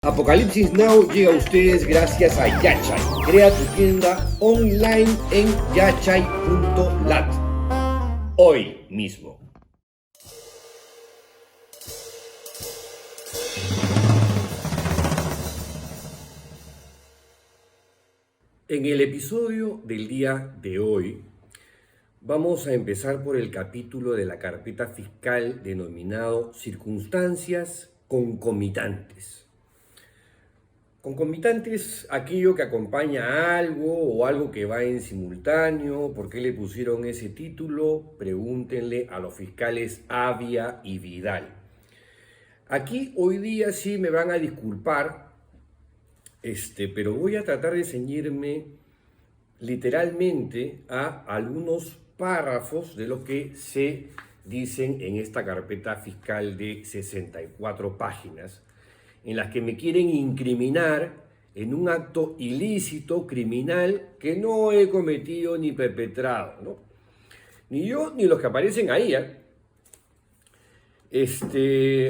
Apocalipsis Now llega a ustedes gracias a Yachay. Crea tu tienda online en yachay.lat. Hoy mismo. En el episodio del día de hoy vamos a empezar por el capítulo de la carpeta fiscal denominado Circunstancias concomitantes. Concomitantes, aquello que acompaña a algo o algo que va en simultáneo. ¿Por qué le pusieron ese título? Pregúntenle a los fiscales Avia y Vidal. Aquí hoy día sí me van a disculpar, pero voy a tratar de ceñirme literalmente a algunos párrafos de lo que se dicen en esta carpeta fiscal de 64 páginas, en las que me quieren incriminar en un acto ilícito, criminal, que no he cometido ni perpetrado, ¿no? Ni yo ni los que aparecen ahí, ¿eh?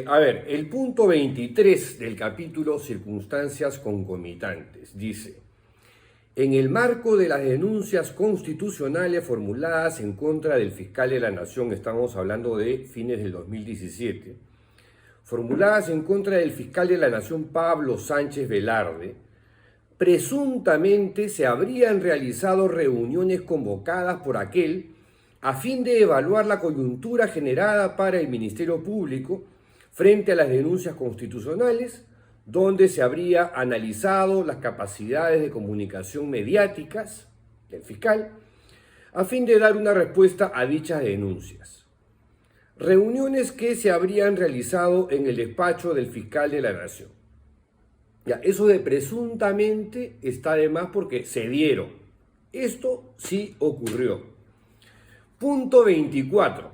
A ver, el punto 23 del capítulo Circunstancias concomitantes dice: en el marco de las denuncias constitucionales formuladas en contra del fiscal de la Nación, estamos hablando de fines del 2017, formuladas en contra del fiscal de la Nación Pablo Sánchez Velarde, presuntamente se habrían realizado reuniones convocadas por aquel a fin de evaluar la coyuntura generada para el Ministerio Público frente a las denuncias constitucionales, donde se habría analizado las capacidades de comunicación mediáticas del fiscal, a fin de dar una respuesta a dichas denuncias. Reuniones que se habrían realizado en el despacho del fiscal de la Nación. Ya, eso de presuntamente está de más porque se dieron. Esto sí ocurrió. Punto 24.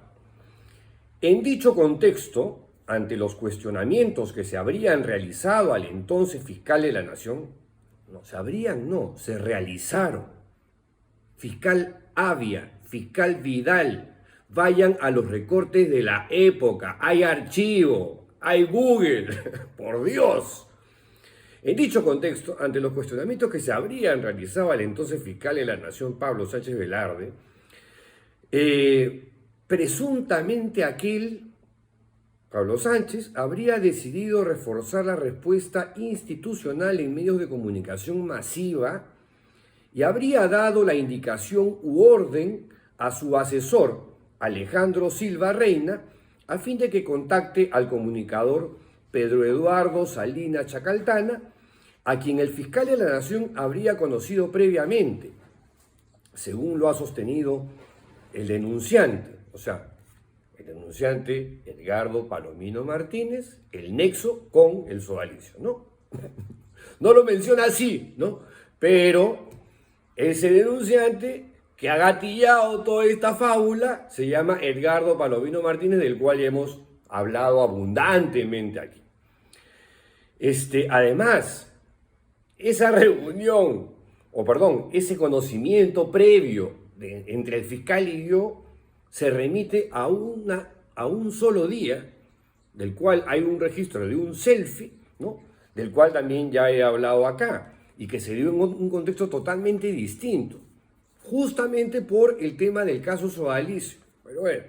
En dicho contexto, ante los cuestionamientos que se habrían realizado al entonces fiscal de la Nación, se realizaron. Fiscal Avia, fiscal Vidal, vayan a los recortes de la época, hay archivo, hay Google, por Dios. En dicho contexto, ante los cuestionamientos que se habrían realizado al entonces fiscal de la Nación, Pablo Sánchez Velarde, presuntamente aquel, Pablo Sánchez, habría decidido reforzar la respuesta institucional en medios de comunicación masiva y habría dado la indicación u orden a su asesor, Alejandro Silva Reina, a fin de que contacte al comunicador Pedro Eduardo Salinas Chacaltana, a quien el fiscal de la Nación habría conocido previamente, según lo ha sostenido el denunciante, el denunciante Edgardo Palomino Martínez, el nexo con el sodalicio, ¿no? No lo menciona así, ¿no? Pero ese denunciante que ha gatillado toda esta fábula se llama Edgardo Palomino Martínez, del cual ya hemos hablado abundantemente aquí. Además, esa reunión, ese conocimiento previo entre el fiscal y yo se remite a un solo día, del cual hay un registro de un selfie, ¿no? Del cual también ya he hablado acá, y que se dio en un contexto totalmente distinto, justamente por el tema del caso sodalicio. Pero bueno,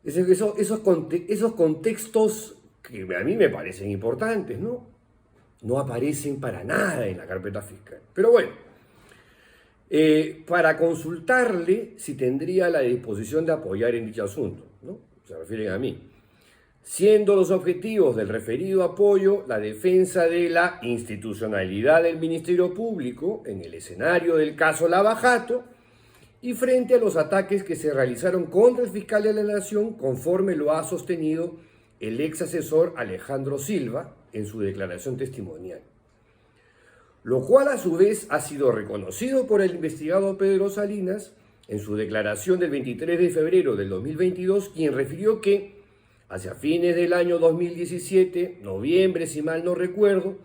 esos contextos que a mí me parecen importantes, no aparecen para nada en la carpeta fiscal. Pero bueno, para consultarle si tendría la disposición de apoyar en dicho asunto, ¿no? Se refieren a mí. Siendo los objetivos del referido apoyo la defensa de la institucionalidad del Ministerio Público en el escenario del caso Lava Jato y frente a los ataques que se realizaron contra el fiscal de la Nación, conforme lo ha sostenido el ex asesor Alejandro Silva en su declaración testimonial. Lo cual a su vez ha sido reconocido por el investigado Pedro Salinas en su declaración del 23 de febrero del 2022, quien refirió que hacia fines del año 2017, noviembre si mal no recuerdo,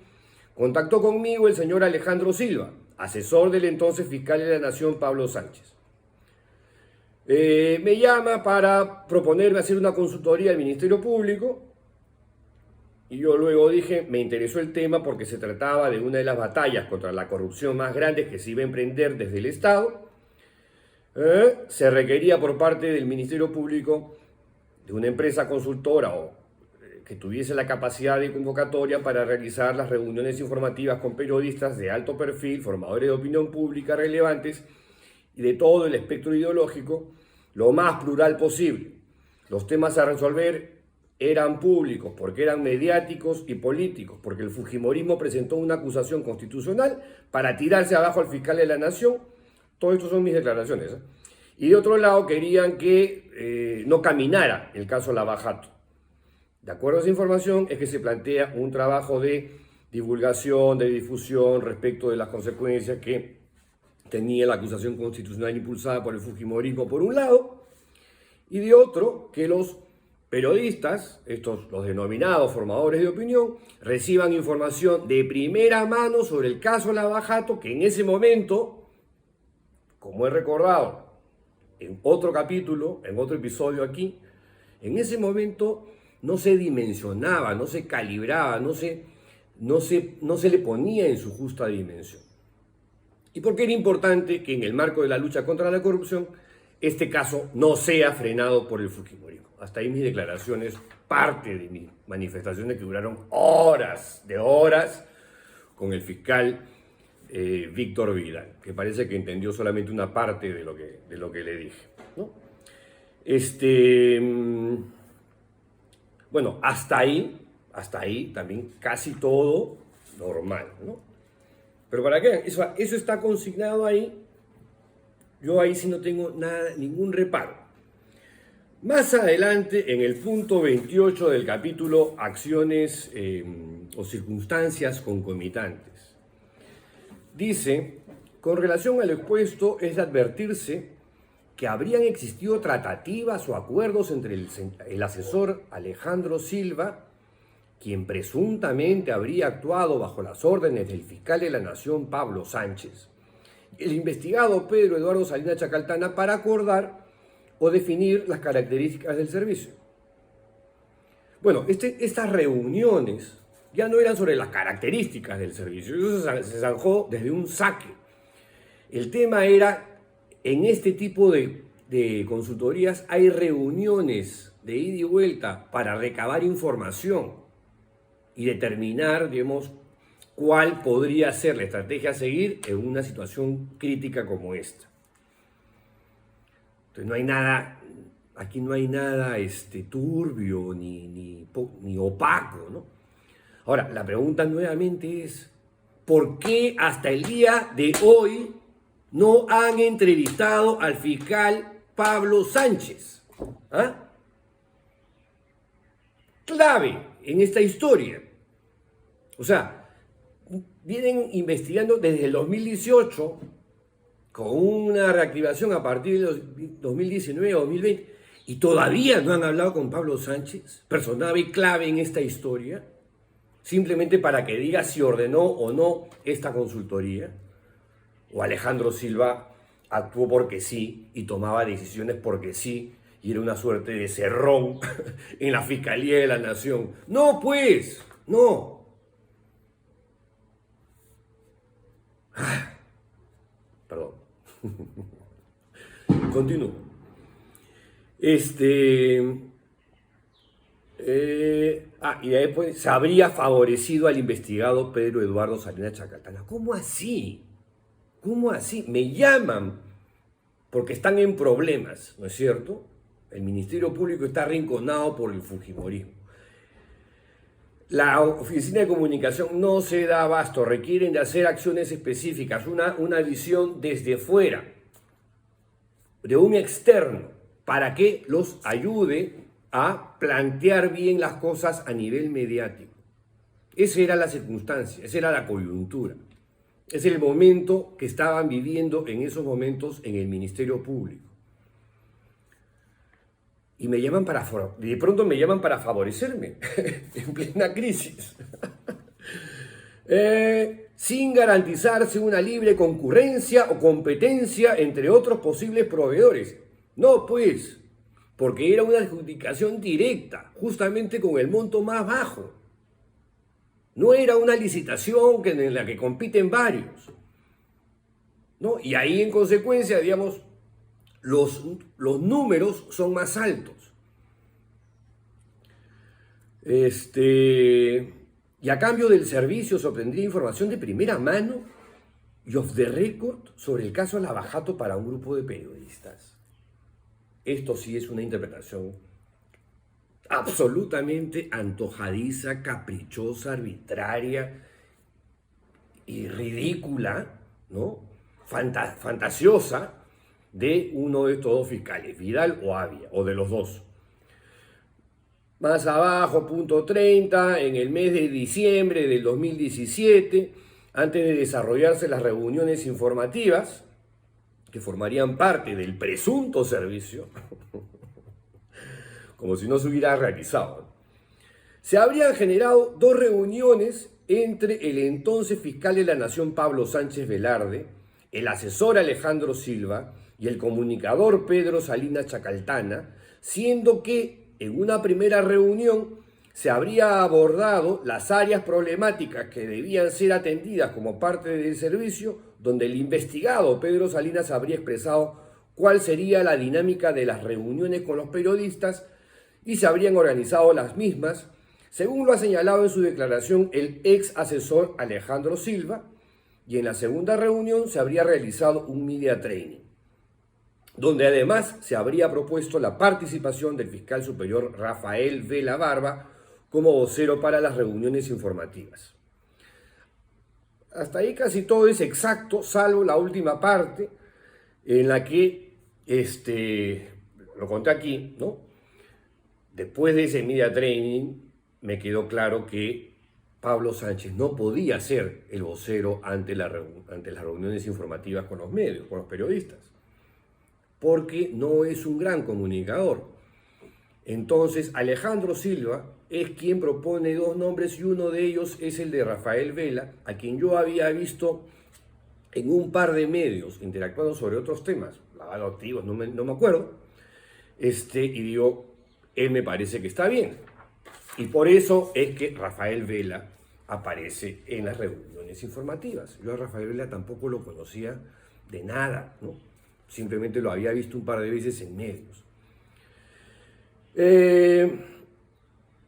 contactó conmigo el señor Alejandro Silva, asesor del entonces fiscal de la Nación Pablo Sánchez. Me llama para proponerme hacer una consultoría al Ministerio Público Y yo luego dije, me interesó el tema porque se trataba de una de las batallas contra la corrupción más grandes que se iba a emprender desde el Estado. Se requería por parte del Ministerio Público de una empresa consultora o que tuviese la capacidad de convocatoria para realizar las reuniones informativas con periodistas de alto perfil, formadores de opinión pública relevantes y de todo el espectro ideológico, lo más plural posible. Los temas a resolver eran públicos, porque eran mediáticos y políticos, porque el fujimorismo presentó una acusación constitucional para tirarse abajo al fiscal de la nación. Todo esto son mis declaraciones. Y de otro lado querían que no caminara el caso Lava Jato. De acuerdo a esa información es que se plantea un trabajo de divulgación, de difusión respecto de las consecuencias que tenía la acusación constitucional impulsada por el fujimorismo por un lado, y de otro que los periodistas, los denominados formadores de opinión, reciban información de primera mano sobre el caso Lava Jato, que en ese momento, como he recordado en otro capítulo, en otro episodio aquí, en ese momento no se dimensionaba, no se calibraba, no se le ponía en su justa dimensión. ¿Y por qué era importante que en el marco de la lucha contra la corrupción este caso no sea frenado por el fujimorismo? Hasta ahí mis declaraciones, parte de mis manifestaciones que duraron horas con el fiscal Víctor Vidal, que parece que entendió solamente una parte de lo que le dije, ¿no? Bueno, hasta ahí también casi todo normal, ¿no? Pero para qué, eso está consignado ahí, yo ahí sí no tengo ningún reparo. Más adelante, en el punto 28 del capítulo Acciones o circunstancias concomitantes, dice, con relación al expuesto es de advertirse que habrían existido tratativas o acuerdos entre el asesor Alejandro Silva, quien presuntamente habría actuado bajo las órdenes del fiscal de la Nación Pablo Sánchez, y el investigado Pedro Eduardo Salinas Chacaltana para acordar o definir las características del servicio. Bueno, estas reuniones ya no eran sobre las características del servicio, eso se zanjó desde un saque. El tema era, en este tipo de consultorías hay reuniones de ida y vuelta para recabar información y determinar, digamos, cuál podría ser la estrategia a seguir en una situación crítica como esta. Entonces no hay nada, aquí no hay nada turbio ni opaco, ¿no? Ahora, la pregunta nuevamente es, ¿por qué hasta el día de hoy no han entrevistado al fiscal Pablo Sánchez? ¿Ah? Clave en esta historia. O sea, vienen investigando desde el 2018 con una reactivación a partir de 2019 o 2020 y todavía no han hablado con Pablo Sánchez, personaje clave en esta historia, simplemente para que diga si ordenó o no esta consultoría. O Alejandro Silva actuó porque sí y tomaba decisiones porque sí y era una suerte de cerrón en la Fiscalía de la Nación. No, pues, no. Perdón. Continúo. Y después se habría favorecido al investigado Pedro Eduardo Salinas Chacaltana. ¿Cómo así? ¿Cómo así? Me llaman porque están en problemas, ¿no es cierto? El Ministerio Público está arrinconado por el fujimorismo. La Oficina de Comunicación no se da abasto, requieren de hacer acciones específicas, una visión desde fuera, de un externo, para que los ayude a plantear bien las cosas a nivel mediático. Esa era la circunstancia, esa era la coyuntura. Es el momento que estaban viviendo en esos momentos en el Ministerio Público. Y de pronto me llaman para favorecerme en plena crisis. Sin garantizarse una libre concurrencia o competencia entre otros posibles proveedores. No, pues, porque era una adjudicación directa, justamente con el monto más bajo. No era una licitación en la que compiten varios, ¿no? Y ahí en consecuencia, digamos, los números son más altos. Y a cambio del servicio se obtendría información de primera mano y off the record sobre el caso Lavajato para un grupo de periodistas. Esto sí es una interpretación absolutamente antojadiza, caprichosa, arbitraria y ridícula, ¿no? Fantasiosa de uno de estos dos fiscales, Vidal o Avia, o de los dos. Más abajo, punto 30, en el mes de diciembre del 2017, antes de desarrollarse las reuniones informativas, que formarían parte del presunto servicio, como si no se hubiera realizado, se habrían generado dos reuniones entre el entonces fiscal de la Nación Pablo Sánchez Velarde, el asesor Alejandro Silva y el comunicador Pedro Salinas Chacaltana, siendo que en una primera reunión se habría abordado las áreas problemáticas que debían ser atendidas como parte del servicio, donde el investigado Pedro Salinas habría expresado cuál sería la dinámica de las reuniones con los periodistas y se habrían organizado las mismas, según lo ha señalado en su declaración el ex asesor Alejandro Silva, y en la segunda reunión se habría realizado un media training, donde además se habría propuesto la participación del fiscal superior Rafael Vela Barba como vocero para las reuniones informativas. Hasta ahí casi todo es exacto, salvo la última parte en la que, lo conté aquí, ¿no? Después de ese media training me quedó claro que Pablo Sánchez no podía ser el vocero ante las reuniones informativas con los medios, con los periodistas, porque no es un gran comunicador. Entonces Alejandro Silva es quien propone dos nombres y uno de ellos es el de Rafael Vela, a quien yo había visto en un par de medios interactuando sobre otros temas, lavado de activos, no me acuerdo, y digo, él me parece que está bien. Y por eso es que Rafael Vela aparece en las reuniones informativas. Yo a Rafael Vela tampoco lo conocía de nada, ¿no? Simplemente lo había visto un par de veces en medios.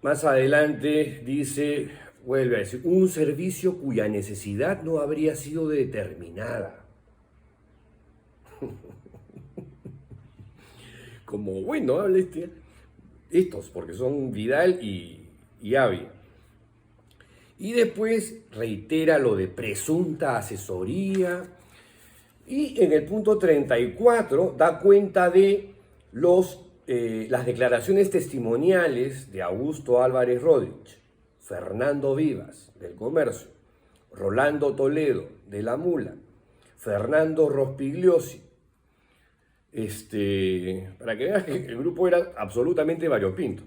Más adelante dice, vuelve a decir, un servicio cuya necesidad no habría sido determinada. Como bueno, habla estos, porque son Vidal y Avia. Y después reitera lo de presunta asesoría. Y en el punto 34 da cuenta de las declaraciones testimoniales de Augusto Álvarez Rodríguez, Fernando Vivas, del Comercio, Rolando Toledo, de La Mula, Fernando Rospigliosi. Para que veas que el grupo era absolutamente variopinto.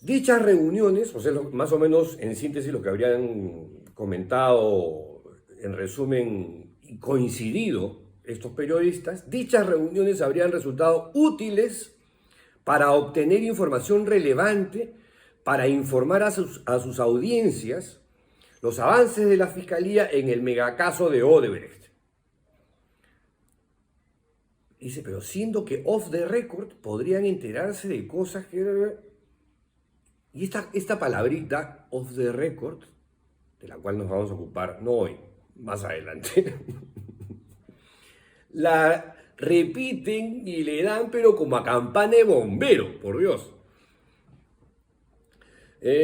Dichas reuniones, o sea, más o menos en síntesis lo que habrían comentado, en resumen, y coincidido estos periodistas, dichas reuniones habrían resultado útiles para obtener información relevante, para informar a sus audiencias los avances de la Fiscalía en el megacaso de Odebrecht. Dice, pero siendo que off the record podrían enterarse de cosas que... Y esta palabrita, off the record, de la cual nos vamos a ocupar, no hoy, más adelante, la repiten y le dan, pero como a campana de bombero, por Dios.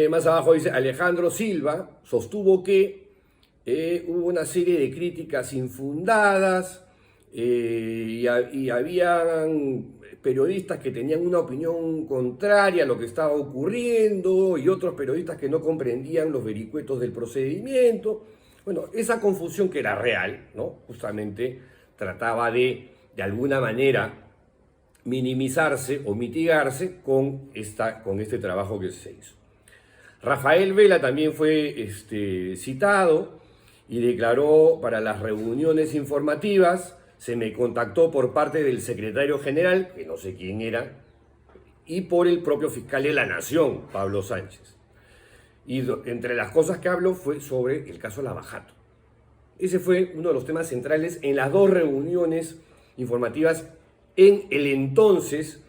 Más abajo dice, Alejandro Silva sostuvo que hubo una serie de críticas infundadas, y habían periodistas que tenían una opinión contraria a lo que estaba ocurriendo y otros periodistas que no comprendían los vericuetos del procedimiento. Bueno, esa confusión que era real, ¿no? Justamente trataba de alguna manera, minimizarse o mitigarse con este trabajo que se hizo. Rafael Vela también fue citado y declaró para las reuniones informativas. Se me contactó por parte del secretario general, que no sé quién era, y por el propio fiscal de la Nación, Pablo Sánchez. Y entre las cosas que habló fue sobre el caso Lavajato. Ese fue uno de los temas centrales en las dos reuniones informativas en el entonces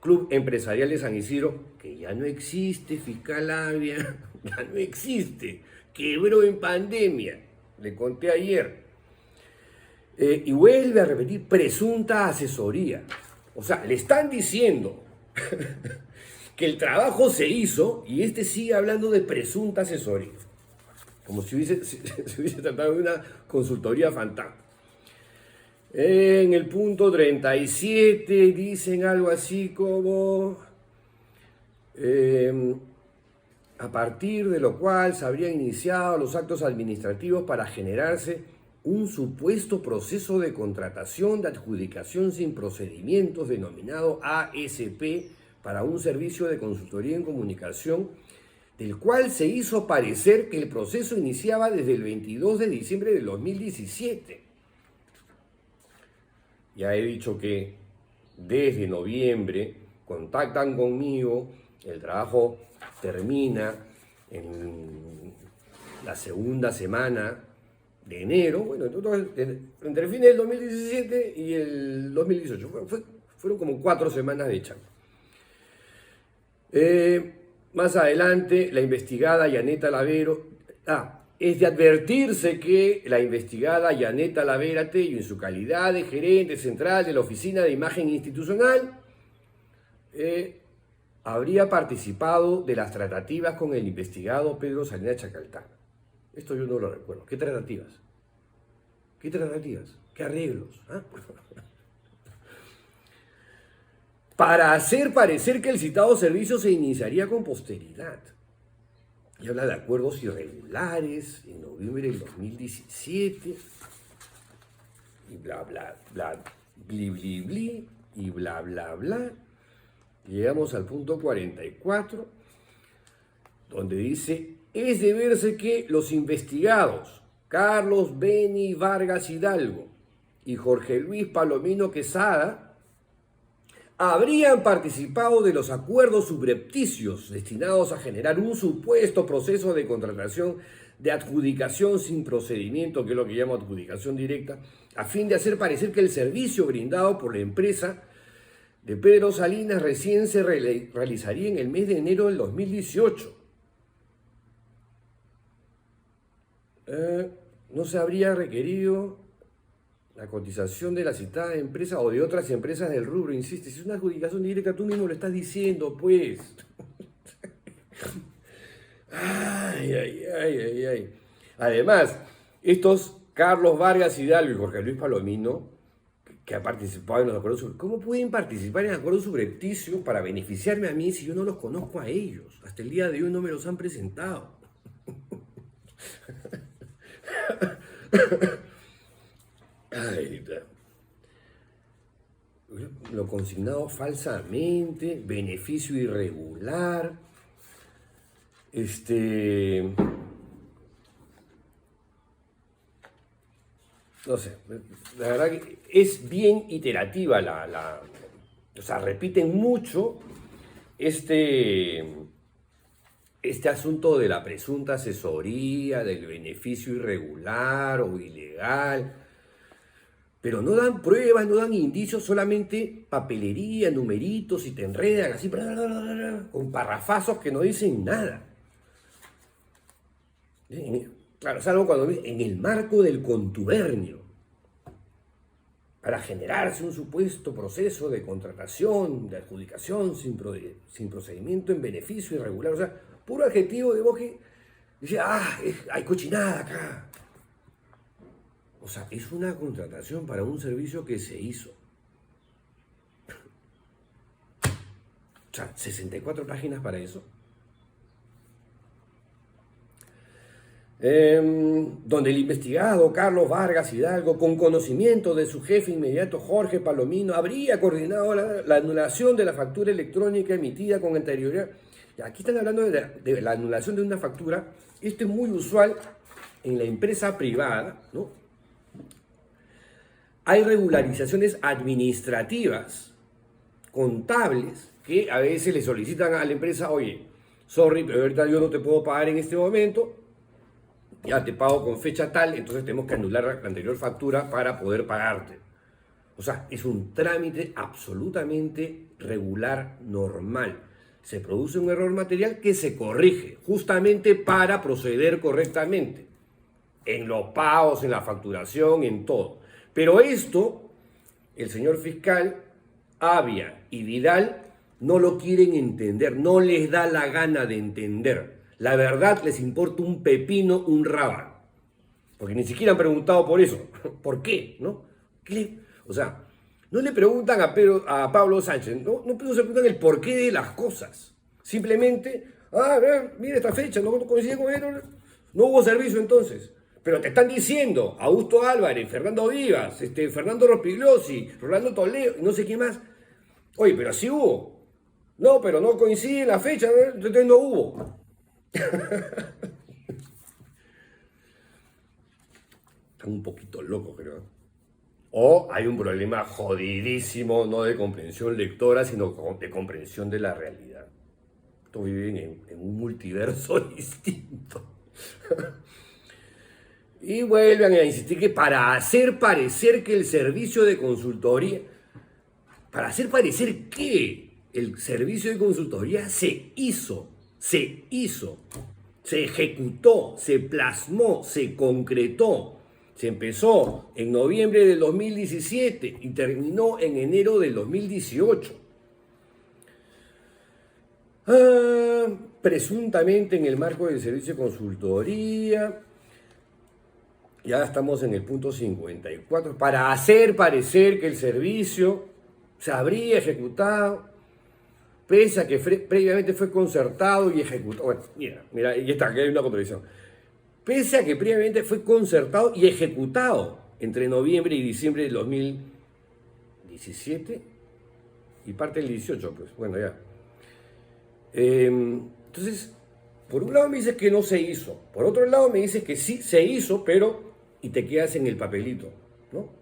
Club Empresarial de San Isidro, que ya no existe, fiscal Avia, ya no existe, quebró en pandemia, le conté ayer. Y vuelve a repetir presunta asesoría. O sea, le están diciendo que el trabajo se hizo y este sigue hablando de presunta asesoría. Como si se hubiese tratado de una consultoría fantasma. En el punto 37 dicen algo así como a partir de lo cual se habrían iniciado los actos administrativos para generarse un supuesto proceso de contratación de adjudicación sin procedimientos denominado ASP para un servicio de consultoría en comunicación, del cual se hizo parecer que el proceso iniciaba desde el 22 de diciembre del 2017. Ya he dicho que desde noviembre contactan conmigo, el trabajo termina en la segunda semana de enero, bueno, entre el fin del 2017 y el 2018, fueron como 4 semanas de chamba. Más adelante, la investigada Yaneta Lavero, es de advertirse que la investigada Yaneta Lavera Tello, en su calidad de gerente central de la Oficina de Imagen Institucional, habría participado de las tratativas con el investigado Pedro Salinas Chacaltán. Esto yo no lo recuerdo. ¿Qué tratativas? ¿Qué tratativas? ¿Qué arreglos? Para hacer parecer que el citado servicio se iniciaría con posteridad. Y habla de acuerdos irregulares en noviembre del 2017. Y bla, bla, bla, bli, bli, bli, y bla, bla, bla. Llegamos al punto 44, donde dice: es de verse que los investigados Carlos Beni Vargas Hidalgo y Jorge Luis Palomino Quesada habrían participado de los acuerdos subrepticios destinados a generar un supuesto proceso de contratación de adjudicación sin procedimiento, que es lo que llamo adjudicación directa, a fin de hacer parecer que el servicio brindado por la empresa de Pedro Salinas recién se realizaría en el mes de enero del 2018. No se habría requerido la cotización de la citada empresa o de otras empresas del rubro, insiste. Si es una adjudicación directa, tú mismo lo estás diciendo, pues. Ay. Además, estos Carlos Vargas Hidalgo y Jorge Luis Palomino, que han participado en los acuerdos subrepticios, ¿cómo pueden participar en acuerdos subrepticios para beneficiarme a mí si yo no los conozco a ellos? Hasta el día de hoy no me los han presentado. Lo consignado falsamente, beneficio irregular, no sé, la verdad que es bien iterativa o sea, repiten mucho este asunto de la presunta asesoría, del beneficio irregular o ilegal, pero no dan pruebas, no dan indicios, solamente papelería, numeritos, y te enredan así, con parrafazos que no dicen nada. Claro, salvo cuando dicen, en el marco del contubernio, para generarse un supuesto proceso de contratación, de adjudicación sin procedimiento en beneficio irregular. O sea, puro adjetivo de vos que dice, hay cochinada acá. O sea, es una contratación para un servicio que se hizo. O sea, 64 páginas para eso. Donde el investigado Carlos Vargas Hidalgo, con conocimiento de su jefe inmediato Jorge Palomino, habría coordinado la anulación de la factura electrónica emitida con anterioridad. Aquí están hablando de la anulación de una factura. Esto es muy usual en la empresa privada, ¿no? Hay regularizaciones administrativas, contables, que a veces le solicitan a la empresa, oye, sorry, pero ahorita yo no te puedo pagar en este momento, ya te pago con fecha tal, entonces tenemos que anular la anterior factura para poder pagarte. O sea, es un trámite absolutamente regular, normal. Se produce un error material que se corrige justamente para proceder correctamente en los pagos, en la facturación, en todo. Pero esto, el señor fiscal, Avia y Vidal no lo quieren entender, no les da la gana de entender. La verdad les importa un pepino, un rábano. Porque ni siquiera han preguntado por eso. ¿Por qué? ¿No? O sea, no le preguntan a Pablo Sánchez, no se preguntan el porqué de las cosas. Simplemente, a ver, mira esta fecha, no coincide con él, no hubo servicio entonces. Pero te están diciendo Augusto Álvarez, Fernando Vivas, Fernando Rospigliosi, Rolando Toledo, no sé quién más. Oye, pero sí hubo. No, pero no coincide la fecha, entonces no hubo. Están un poquito locos, creo. O hay un problema jodidísimo, no de comprensión lectora, sino de comprensión de la realidad. Estos viven en un multiverso distinto. Y vuelven a insistir que para hacer parecer que el servicio de consultoría, para hacer parecer que el servicio de consultoría se hizo, se ejecutó, se plasmó, se concretó. Se empezó en noviembre del 2017 y terminó en enero del 2018. Presuntamente en el marco del servicio de consultoría. Ya estamos en el punto 54. Para hacer parecer que el servicio se habría ejecutado, pese a que previamente fue concertado y ejecutado. Bueno, mira, y está, aquí hay una contradicción. Pese a que previamente fue concertado y ejecutado entre noviembre y diciembre del 2017 y parte del 18, pues, bueno, ya. Entonces, por un lado me dices que no se hizo, por otro lado me dices que sí se hizo, pero y te quedas en el papelito, ¿no?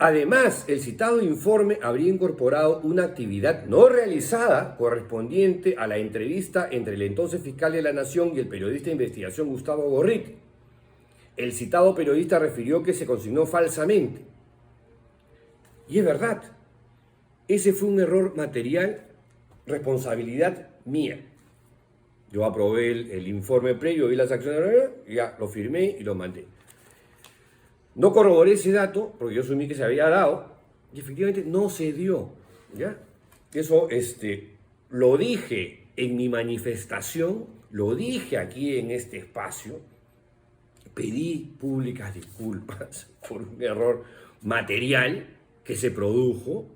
Además, el citado informe habría incorporado una actividad no realizada correspondiente a la entrevista entre el entonces fiscal de la Nación y el periodista de investigación Gustavo Gorriti. El citado periodista refirió que se consignó falsamente. Y es verdad, ese fue un error material, responsabilidad mía. Yo aprobé el informe previo, vi las acciones, ya lo firmé y lo mandé. No corroboré ese dato, porque yo asumí que se había dado, y efectivamente no se dio, ¿ya? Eso lo dije en mi manifestación, lo dije aquí en este espacio, pedí públicas disculpas por un error material que se produjo,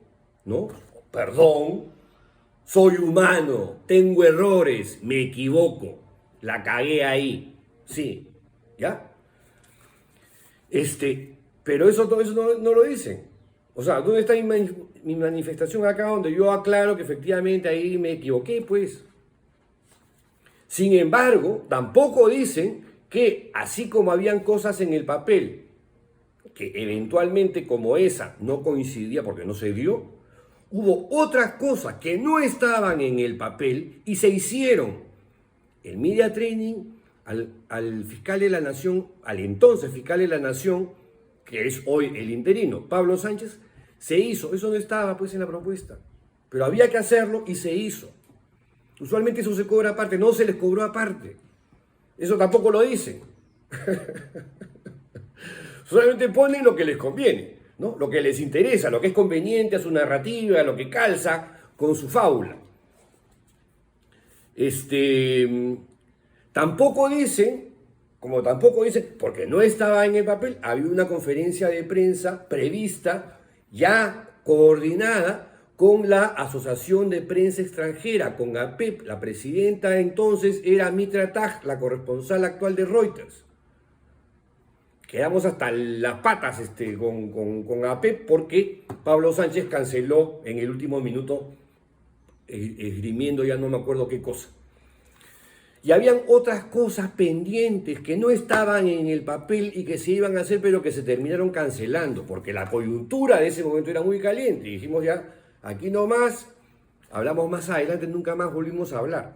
¿no? Perdón, soy humano, tengo errores, me equivoco, la cagué ahí, sí, ¿ya? Pero todo eso no lo dicen. O sea, ¿dónde está mi manifestación acá donde yo aclaro que efectivamente ahí me equivoqué, pues? Sin embargo, tampoco dicen que así como habían cosas en el papel que eventualmente como esa no coincidía porque no se dio, hubo otras cosas que no estaban en el papel y se hicieron. El media training al fiscal de la Nación, al entonces fiscal de la Nación, que es hoy el interino, Pablo Sánchez, se hizo. Eso no estaba pues en la propuesta, pero había que hacerlo y se hizo. Usualmente eso se cobra aparte, no se les cobró aparte. Eso tampoco lo dicen. Solamente ponen lo que les conviene, ¿no? Lo que les interesa, lo que es conveniente a su narrativa, lo que calza con su fábula. Tampoco dicen, porque no estaba en el papel, había una conferencia de prensa prevista, ya coordinada con la Asociación de Prensa Extranjera, con APEP. La presidenta entonces era Mitra Taj, la corresponsal actual de Reuters. Quedamos hasta las patas con APEP porque Pablo Sánchez canceló en el último minuto, esgrimiendo ya no me acuerdo qué cosa. Y habían otras cosas pendientes que no estaban en el papel y que se iban a hacer, pero que se terminaron cancelando, porque la coyuntura de ese momento era muy caliente. Y dijimos ya, aquí nomás, Hablamos más adelante, nunca más volvimos a hablar.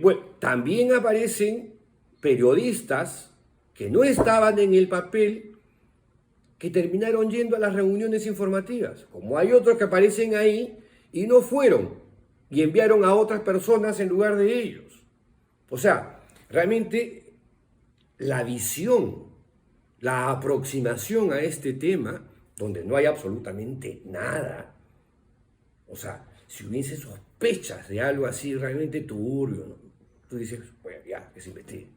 Bueno, también aparecen periodistas que no estaban en el papel, que terminaron yendo a las reuniones informativas, como hay otros que aparecen ahí y no fueron, y enviaron a otras personas en lugar de ellos. O sea, realmente la visión, la aproximación a este tema, donde no hay absolutamente nada, o sea, si hubiese sospechas de algo así realmente turbio, ¿no? Tú dices, bueno, ya, que se investigue.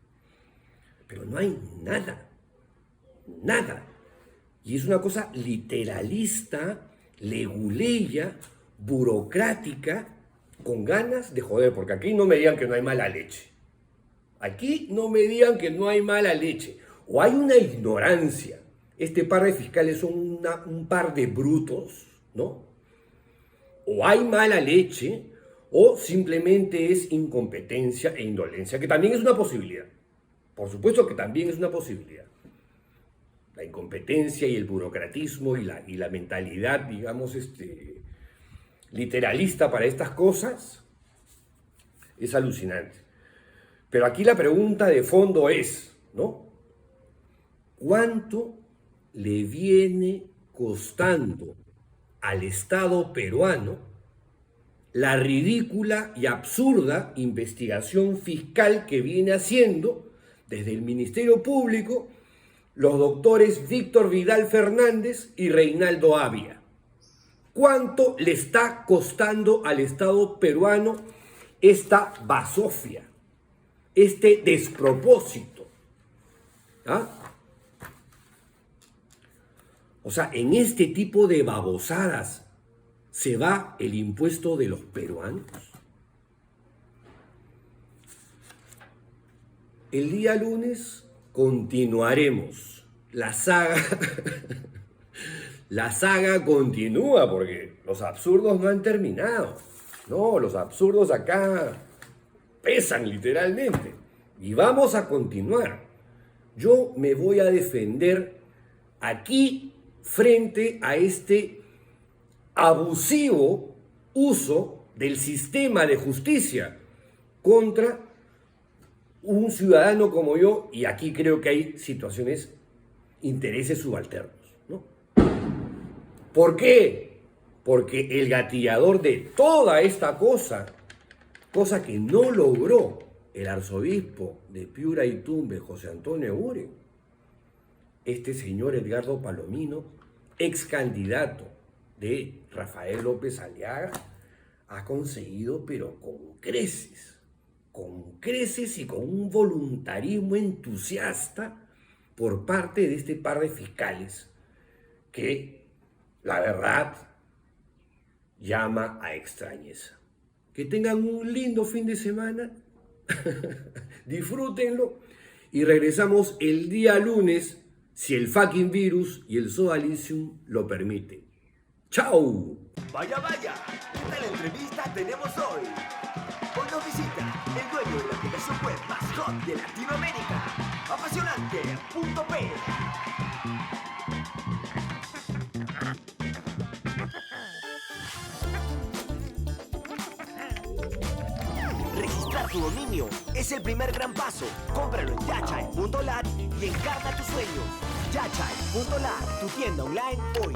Pero no hay nada, nada. Y es una cosa literalista, leguleya, burocrática, con ganas de joder, porque aquí no me digan que no hay mala leche. Aquí no me digan que no hay mala leche. O hay una ignorancia. Este par de fiscales son un par de brutos, ¿no? O hay mala leche, o simplemente es incompetencia e indolencia, que también es una posibilidad. Por supuesto que también es una posibilidad. La incompetencia y el burocratismo y la mentalidad, digamos, literalista para estas cosas es alucinante. Pero aquí la pregunta de fondo es, ¿no? ¿Cuánto le viene costando al Estado peruano la ridícula y absurda investigación fiscal que viene haciendo desde el Ministerio Público los doctores Víctor Vidal Fernández y Reinaldo Avia? ¿Cuánto le está costando al Estado peruano esta basofia, este despropósito? ¿Ah? O sea, en este tipo de babosadas se va el impuesto de los peruanos. El día lunes continuaremos la saga. La saga continúa porque los absurdos no han terminado. No, los absurdos acá pesan literalmente. Y vamos a continuar. Yo me voy a defender aquí frente a este abusivo uso del sistema de justicia contra un ciudadano como yo, y aquí creo que hay situaciones, intereses subalternos, ¿no? ¿Por qué? Porque el gatillador de toda esta cosa que no logró el arzobispo de Piura y Tumbes, José Antonio Eguren, este señor Edgardo Palomino, ex candidato de Rafael López Aliaga, ha conseguido, pero con creces y con un voluntarismo entusiasta por parte de este par de fiscales que, la verdad, llama a extrañeza. Que tengan un lindo fin de semana, disfrútenlo y regresamos el día lunes si el fucking virus y el Sodalicium lo permiten. ¡Chao! Vaya, vaya, ¿qué tal entrevista tenemos hoy? Hoy nos visita el dueño de la aplicación web más hot de Latinoamérica, apasionante.p. Registrar tu dominio es el primer gran paso. Cómpralo en yachai.lat y encarna tus sueños. Yachai.lat, tu tienda online hoy.